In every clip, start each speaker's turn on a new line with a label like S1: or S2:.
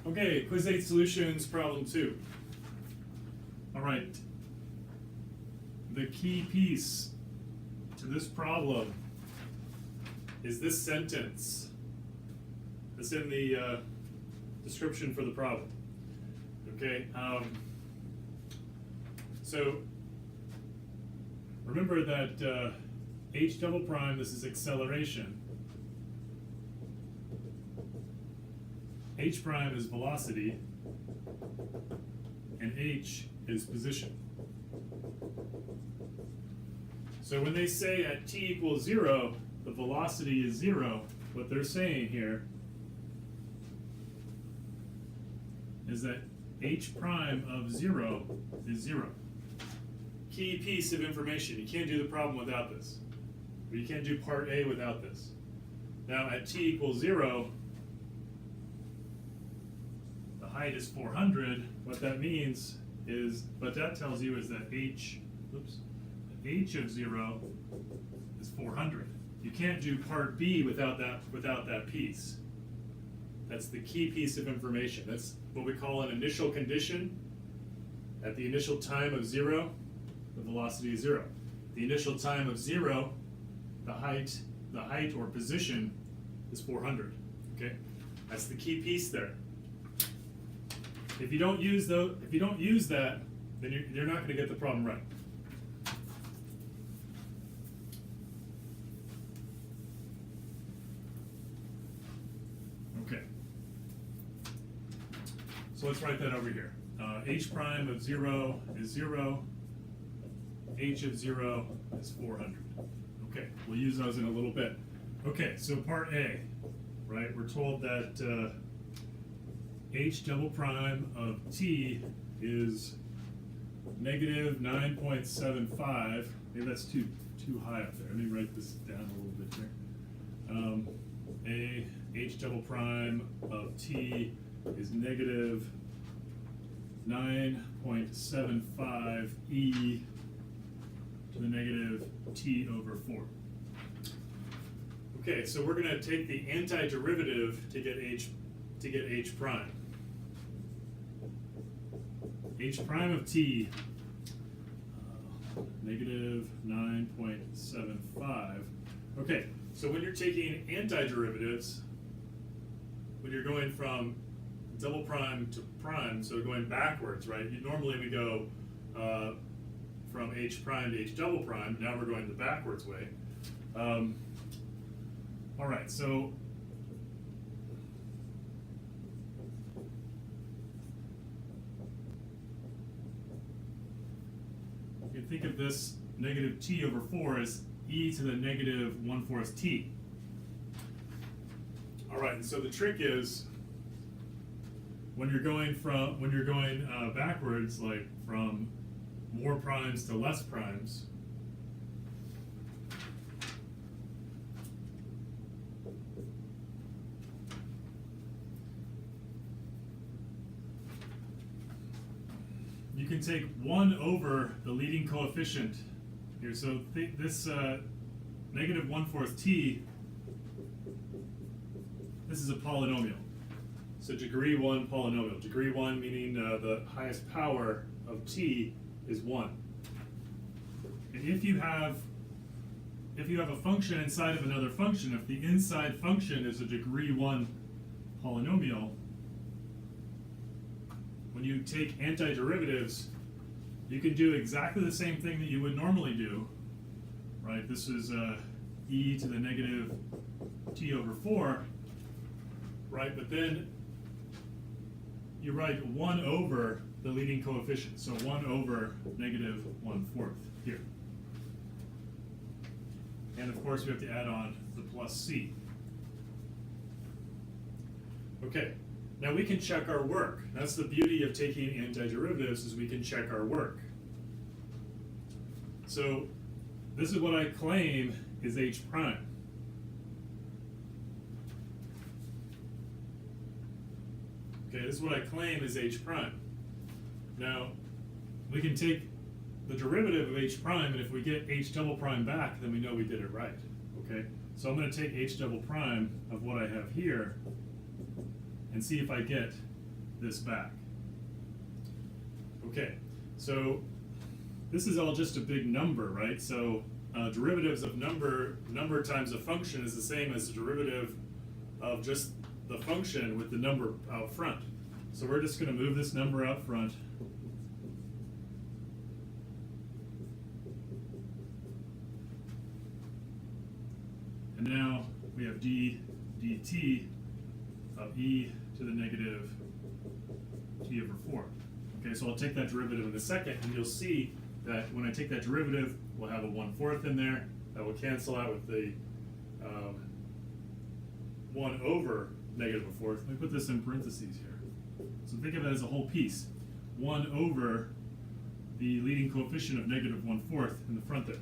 S1: Okay, Quiz 8 Solutions, problem 2. All right. The key piece to this problem is this sentence that's in the description for the problem. Okay, so remember that h double prime, this is acceleration. H prime is velocity, and h is position. So when they say at t equals 0, the velocity is 0, what they're saying here is that h prime of 0 is 0. Key piece of information. You can't do the problem without this. Or you can't do part A without this. Now at t equals 0, the height is 400. What that means is, what that tells you is that h of 0 is 400. You can't do part B without that piece. That's the key piece of information. That's what we call an initial condition. At the initial time of 0, the velocity is 0. The initial time of 0, the height or position is 400. Okay, that's the key piece there. If you don't use that, then you're not going to get the problem right. Okay. So let's write that over here. H prime of 0 is 0. H of 0 is 400. Okay, we'll use those in a little bit. Okay, so part A, right? We're told that H double prime of t is negative 9.75. Maybe that's too high up there. Let me write this down a little bit here. H double prime of t is negative 9.75 e to the negative t over 4. Okay, so we're going to take the antiderivative to get h prime. H prime of t, negative 9.75. Okay, so when you're taking antiderivatives, when you're going from double prime to prime, so going backwards, right? Normally we go from h prime to h double prime. Now we're going the backwards way. All right, so you can think of this negative t over 4 as e to the negative 1/4 t. All right, and so the trick is when you're going backwards, like from more primes to less primes, you can take 1 over the leading coefficient here. So this negative 1/4 t, this is a polynomial. So degree 1 polynomial. Degree 1 meaning the highest power of t is 1. And if you have a function inside of another function, if the inside function is a degree 1 polynomial, when you take antiderivatives, you can do exactly the same thing that you would normally do, right? This is e to the negative t over 4, right? But then you write 1 over the leading coefficient, so 1 over negative 1/4 here. And of course we have to add on the plus c. Okay, now we can check our work. That's the beauty of taking antiderivatives, is we can check our work. So this is what I claim is h prime. Okay, this is what I claim is h prime. Now, we can take the derivative of h prime, and if we get h double prime back, then we know we did it right. Okay, so I'm going to take h double prime of what I have here and see if I get this back. Okay, so this is all just a big number, right? So derivatives of number times a function is the same as the derivative of just the function with the number out front. So we're just going to move this number out front. And now we have d dt of e to the negative t over 4. Okay, so I'll take that derivative in a second, and you'll see that when I take that derivative, we'll have a 1/4 in there. That will cancel out with the 1 over negative 1/4. Let me put this in parentheses here. So think of it as a whole piece. 1 over the leading coefficient of negative 1/4 in the front there.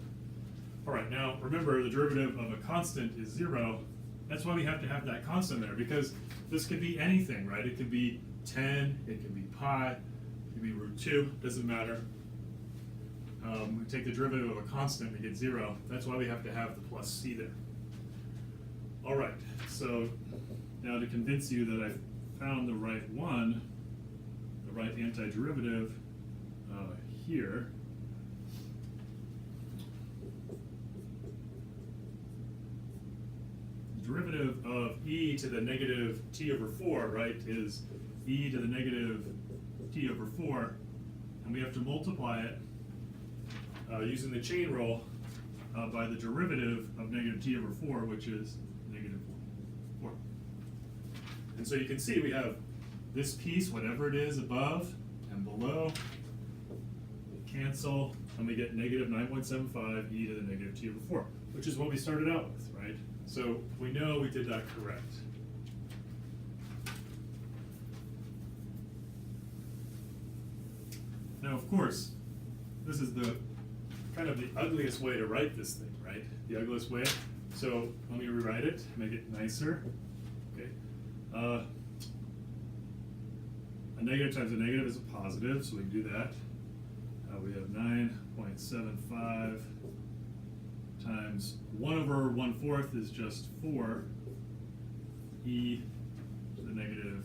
S1: All right, now remember the derivative of a constant is 0. That's why we have to have that constant there, because this could be anything, right? It could be 10, it could be pi, it could be root 2, doesn't matter. We take the derivative of a constant, we get 0. That's why we have to have the plus c there. All right, so now to convince you that I've found the right one, the right antiderivative here, derivative of e to the negative t over 4, right, is e to the negative t over 4, and we have to multiply it using the chain rule by the derivative of negative t over 4, which is negative 4. And so you can see we have this piece, whatever it is, above and below, cancel, and we get negative 9.75 e to the negative t over 4, which is what we started out with, right? So we know we did that correct. Now, of course, this is the kind of the ugliest way to write this thing, right? The ugliest way. So let me rewrite it, make it nicer. Okay. A negative times a negative is a positive, so we can do that. We have 9.75 times 1 over 1/4 is just 4, e to the negative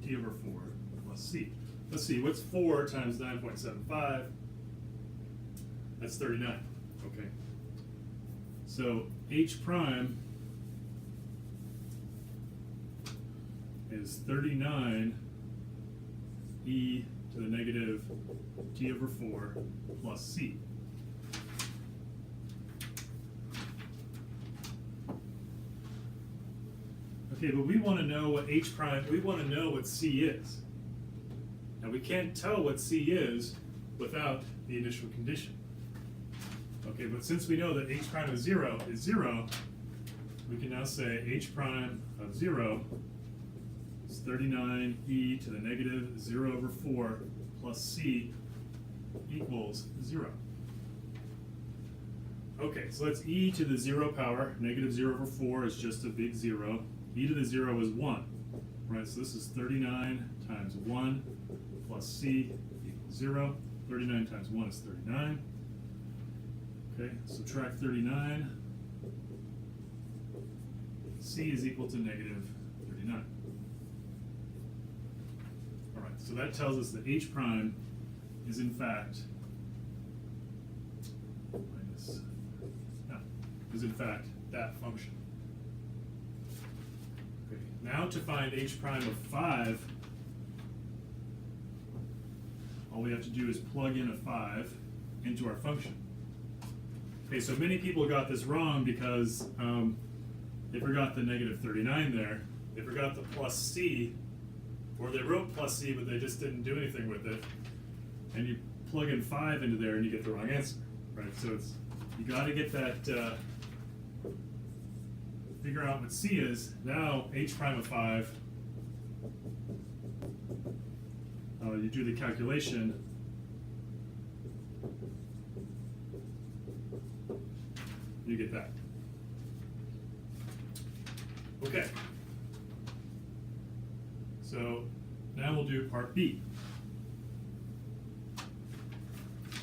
S1: t over 4 plus c. Let's see, what's 4 times 9.75? That's 39, okay. So h prime is 39 e to the negative t over 4 plus c. Okay, but we want to know what h prime, we want to know what c is. Now we can't tell what c is without the initial condition. Okay, but since we know that h prime of 0 is 0, we can now say h prime of 0 is 39 e to the negative 0 over 4 plus c equals 0. Okay, so that's e to the 0 power. Negative 0 over 4 is just a big 0. E to the 0 is 1. Right, so this is 39 times 1 plus c equals 0. 39 times 1 is 39. Okay, subtract 39. C is equal to negative 39. All right, so that tells us that h prime is in fact that function. Okay, now to find h prime of 5, all we have to do is plug in a 5 into our function. Okay, so many people got this wrong because they forgot the negative 39 there. They forgot the plus c, or they wrote plus c, but they just didn't do anything with it. And you plug in 5 into there and you get the wrong answer, right? So it's, you got to get that, figure out what c is. Now h prime of 5, you do the calculation. You get that. Okay. So now we'll do part B.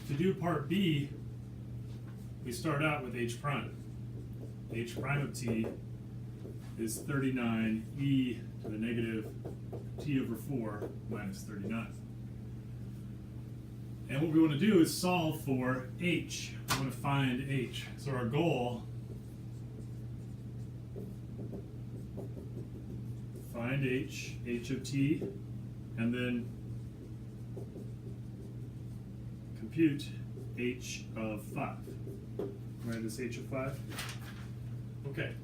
S1: To do part B, we start out with h prime. H prime of t is 39 e to the negative t over 4 minus 39. And what we want to do is solve for h. We want to find h. So our goal, find h of t, and then compute h of 5. Write this h of 5. Okay.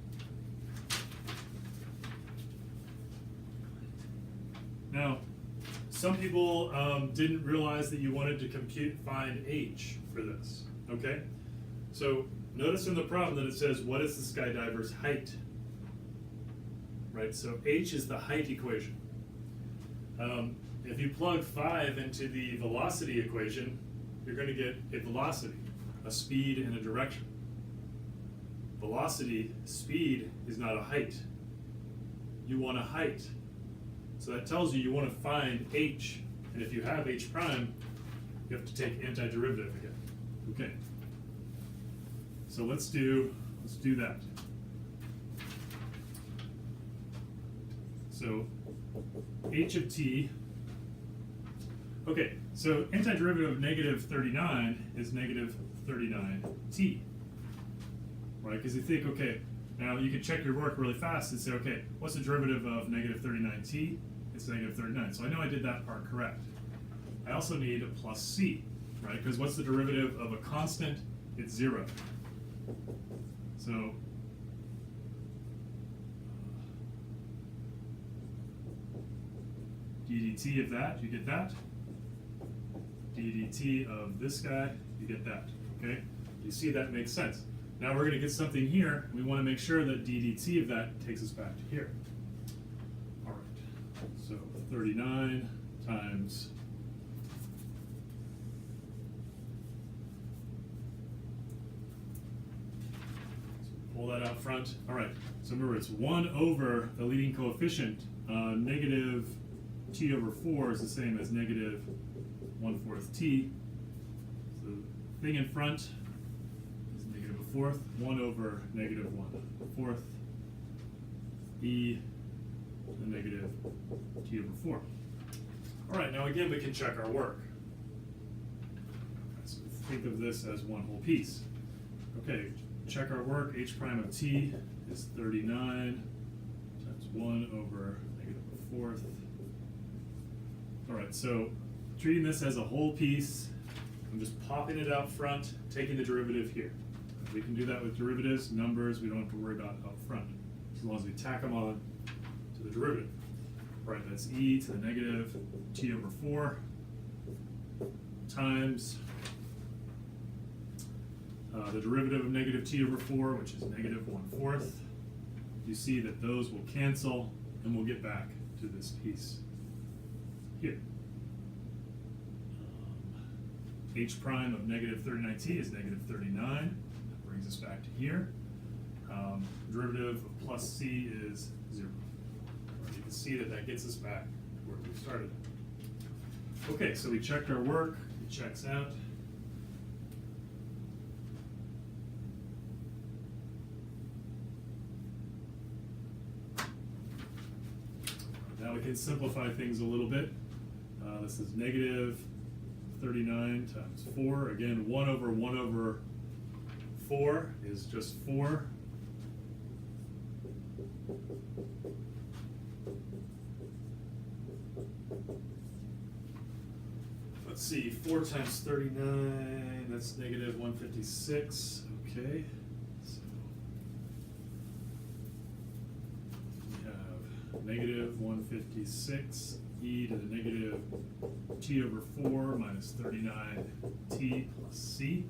S1: Now, some people didn't realize that you wanted to find h for this, okay? So notice in the problem that it says, what is the skydiver's height? Right, so h is the height equation. If you plug 5 into the velocity equation, you're going to get a velocity, a speed, and a direction. Velocity, speed, is not a height. You want a height. So that tells you want to find h, and if you have h prime, you have to take antiderivative again. Okay. So let's do that. So h of t. Okay, so antiderivative of negative 39 is negative 39t. Right? Because you think, okay, now you can check your work really fast and say, okay, what's the derivative of negative 39t? It's negative 39. So I know I did that part correct. I also need a plus c, right? Because what's the derivative of a constant? It's 0. So ddt of that, you get that. ddt of this guy, you get that, okay? You see that makes sense. Now we're going to get something here. We want to make sure that ddt of that takes us back to here. All right, so 39 times pull that out front. All right, so remember it's 1 over the leading coefficient. Negative t over 4 is the same as negative 1/4 t. So the thing in front is negative 1/4, 1 over negative 1/4 e to the negative t over 4. All right, now again we can check our work. So think of this as one whole piece. Okay, check our work. H prime of t is 39 times 1 over negative 1/4. All right, so treating this as a whole piece, I'm just popping it out front, taking the derivative here. We can do that with derivatives, numbers, we don't have to worry about up front, as long as we tack them on to the derivative. All right, that's e to the negative t over 4 times the derivative of negative t over 4, which is negative 1/4. You see that those will cancel, and we'll get back to this piece here. H prime of negative 39t is negative 39. That brings us back to here. Derivative of plus c is 0. Right, you can see that that gets us back where we started. Okay, so we checked our work. It checks out. Now we can simplify things a little bit. This is negative 39 times 4. Again, 1 over 4 is just 4. Let's see, 4 times 39, that's negative 156. Okay. So we have negative 156 e to the negative t over 4 minus 39t plus c.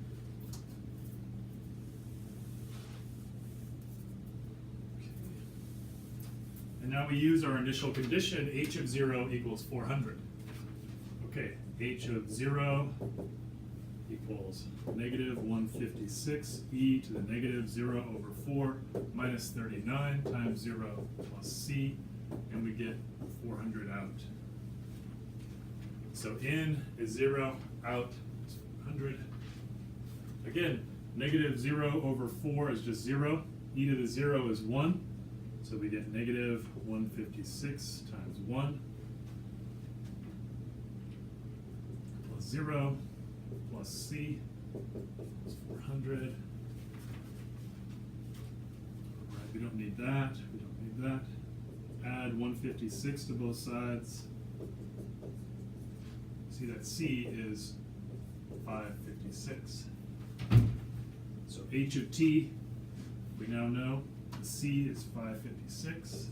S1: Okay. And now we use our initial condition, h of 0 equals 400. Okay, h of 0 equals negative 156 e to the negative 0 over 4 minus 39 times 0 plus c, and we get 400 out. So in is 0, out is 100. Again, negative 0 over 4 is just 0. E to the 0 is 1. So we get negative 156 times 1 plus 0 plus C is 400. All right, we don't need that. We don't need that. Add 156 to both sides. See that C is 556. So H of T, we now know the C is 556.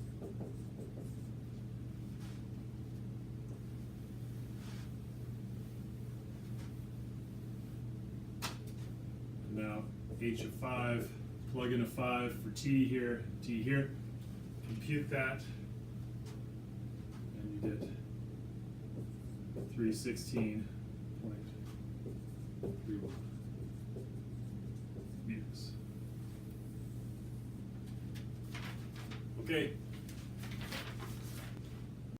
S1: And now H of 5, plug in a 5 for T here, compute that, and you get 316.31 meters. Okay.